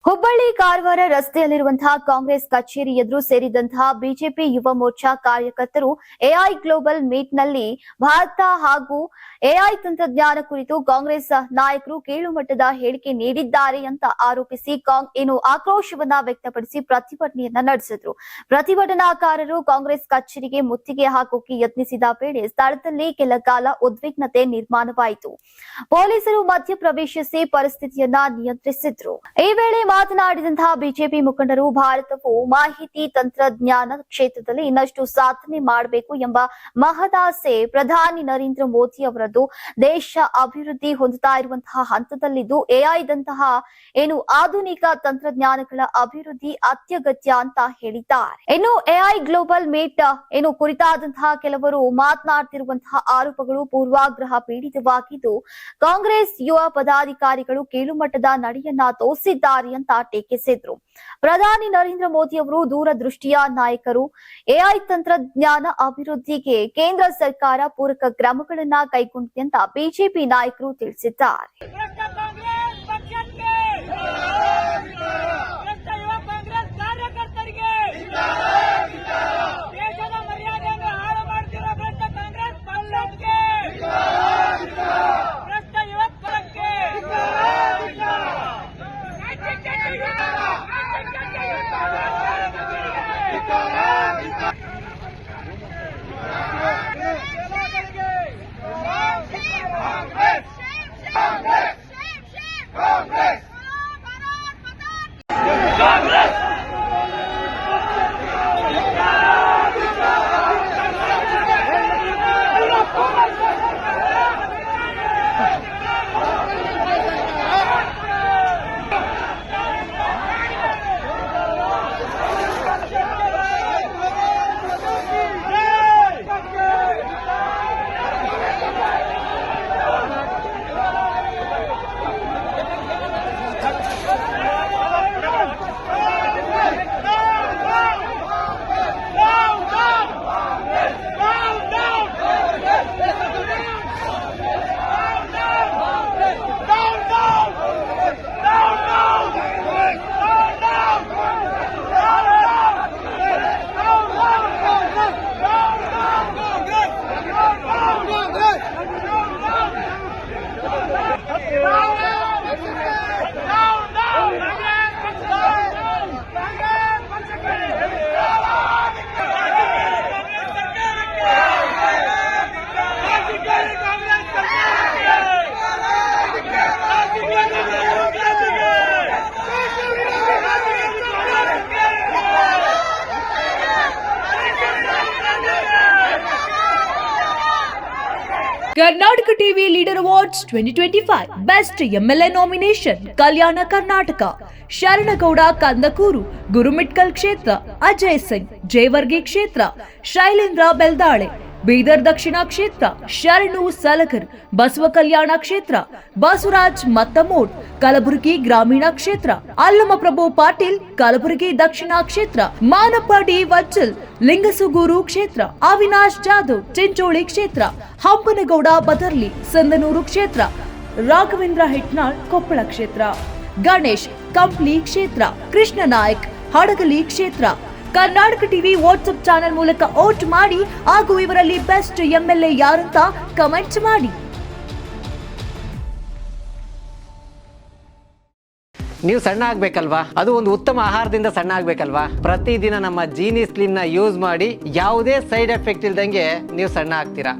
ಹುಬ್ಬಳ್ಳಿ ಕಾರವಾರ ರಸ್ತೆಯಲ್ಲಿರುವಂತಹ ಕಾಂಗ್ರೆಸ್ ಕಚೇರಿ ಎದುರು ಸೇರಿದಂತಹ ಬಿಜೆಪಿ ಯುವ ಮೋರ್ಚಾ ಕಾರ್ಯಕರ್ತರು ಎಐ ಗ್ಲೋಬಲ್ ಮೀಟ್ನಲ್ಲಿ ಭಾರತ ಹಾಗೂ ಎಐ ತಂತ್ರಜ್ಞಾನ ಕುರಿತು ಕಾಂಗ್ರೆಸ್ ನಾಯಕರು ಕೀಳುಮಟ್ಟದ ಹೇಳಿಕೆ ನೀಡಿದ್ದಾರೆ ಅಂತ ಆರೋಪಿಸಿ ಆಕ್ರೋಶವನ್ನ ವ್ಯಕ್ತಪಡಿಸಿ ಪ್ರತಿಭಟನೆಯನ್ನ ನಡೆಸಿದ್ರು. ಪ್ರತಿಭಟನಾಕಾರರು ಕಾಂಗ್ರೆಸ್ ಕಚೇರಿಗೆ ಮುತ್ತಿಗೆ ಹಾಕೋಕೆ ಯತ್ನಿಸಿದ ವೇಳೆ ಸ್ಥಳದಲ್ಲಿ ಕೆಲ ಕಾಲ ಉದ್ವಿಗ್ನತೆ ನಿರ್ಮಾಣವಾಯಿತು. ಪೊಲೀಸರು ಮಧ್ಯಪ್ರವೇಶಿಸಿ ಪರಿಸ್ಥಿತಿಯನ್ನ ನಿಯಂತ್ರಿಸಿದ್ರು. ಈ ವೇಳೆ ಮಾತನಾಡಿದಂತಹ ಬಿಜೆಪಿ ಮುಖಂಡರು ಭಾರತವು ಮಾಹಿತಿ ತಂತ್ರಜ್ಞಾನ ಕ್ಷೇತ್ರದಲ್ಲಿ ಇನ್ನಷ್ಟು ಸಾಧನೆ ಮಾಡಬೇಕು ಎಂಬ ಮಹದಾಸೆ ಪ್ರಧಾನಿ ನರೇಂದ್ರ ಮೋದಿ ಅವರದ್ದು. ದೇಶ ಅಭಿವೃದ್ಧಿ ಹೊಂದುತ್ತಾ ಇರುವಂತಹ ಹಂತದಲ್ಲಿದ್ದು ಎಐದಂತಹ ಆಧುನಿಕ ತಂತ್ರಜ್ಞಾನಗಳ ಅಭಿವೃದ್ಧಿ ಅತ್ಯಗತ್ಯ ಅಂತ ಹೇಳಿದ್ದಾರೆ. ಇನ್ನು ಎಐ ಗ್ಲೋಬಲ್ ಮೀಟ್ ಕುರಿತಾದಂತಹ ಕೆಲವರು ಮಾತನಾಡ್ತಿರುವಂತಹ ಆರೋಪಗಳು ಪೂರ್ವಾಗ್ರಹ ಪೀಡಿತವಾಗಿದ್ದು ಕಾಂಗ್ರೆಸ್ ಯುವ ಪದಾಧಿಕಾರಿಗಳು ಕೀಳುಮಟ್ಟದ ನಡೆಯನ್ನ ತೋರಿಸಿದ್ದಾರೆ ಅಂತ ಟೀಕಿಸಿದ್ರು. ಪ್ರಧಾನಿ ನರೇಂದ್ರ ಮೋದಿ ಅವರು ದೂರದೃಷ್ಟಿಯ ನಾಯಕರು. ಎಐ ತಂತ್ರಜ್ಞಾನ ಅಭಿವೃದ್ಧಿಗೆ ಕೇಂದ್ರ ಸರ್ಕಾರ ಪೂರಕ ಕ್ರಮಗಳನ್ನ ಕೈಗೊಂಡಿದೆ ಅಂತ ಬಿಜೆಪಿ ನಾಯಕರು ತಿಳಿಸಿದ್ದಾರೆ. Karnataka TV leader awards 2025 best MLA nomination Kalyana Karnataka Sharanagouda Kandakur Gurmitkal ಕ್ಷೇತ್ರ, ಅಜಯ್ ಸಿಂಗ್ ಜೇವರ್ಗಿ ಕ್ಷೇತ್ರ, ಶೈಲೇಂದ್ರ ಬೆಲ್ದಾಳೆ ಬೀದರ್ ದಕ್ಷಿಣ ಕ್ಷೇತ್ರ, ಶರಣು ಸಲಗರ್ ಬಸವ ಕಲ್ಯಾಣ ಕ್ಷೇತ್ರ, ಬಸವರಾಜ್ ಮತ್ತಮೋಡ್ ಕಲಬುರಗಿ ಗ್ರಾಮೀಣ ಕ್ಷೇತ್ರ, ಅಲ್ಲಮಪ್ರಭು ಪಾಟೀಲ್ ಕಲಬುರಗಿ ದಕ್ಷಿಣ ಕ್ಷೇತ್ರ, ಮಾನಪ್ಪ ಡಿ ವಜ್ಜಲ್ ಲಿಂಗಸುಗೂರು ಕ್ಷೇತ್ರ, ಅವಿನಾಶ್ ಜಾಧವ್ ಚಿಂಚೋಳಿ ಕ್ಷೇತ್ರ, ಹಂಪನಗೌಡ ಬದರ್ಲಿ ಸಂದನೂರು ಕ್ಷೇತ್ರ, ರಾಘವೇಂದ್ರ ಹಿಟ್ನಾಳ್ ಕೊಪ್ಪಳ ಕ್ಷೇತ್ರ, ಗಣೇಶ್ ಕಂಪ್ಲಿ ಕ್ಷೇತ್ರ, ಕೃಷ್ಣ ನಾಯಕ್ ಹಡಗಲಿ ಕ್ಷೇತ್ರ. ಕರ್ನಾಟಕ ಟಿವಿ ವಾಟ್ಸ್ಆಪ್ ಚಾನೆಲ್ ಮೂಲಕ ವೋಟ್ ಮಾಡಿ ಹಾಗೂ ಇವರಲ್ಲಿ ಬೆಸ್ಟ್ ಎಂಎಲ್ಎ ಯಾರಂತ ಕಮೆಂಟ್ ಮಾಡಿ. ನೀವು ಸಣ್ಣ ಆಗ್ಬೇಕಲ್ವಾ? ಅದು ಒಂದು ಉತ್ತಮ ಆಹಾರದಿಂದ ಸಣ್ಣ ಆಗ್ಬೇಕಲ್ವಾ? ಪ್ರತಿದಿನ ನಮ್ಮ ಜೀನಿ ಸ್ಲಿಮ್ ನ ಯೂಸ್ ಮಾಡಿ ಯಾವುದೇ ಸೈಡ್ ಎಫೆಕ್ಟ್ ಇಲ್ದಂಗೆ ನೀವು ಸಣ್ಣ ಆಗ್ತೀರಾ.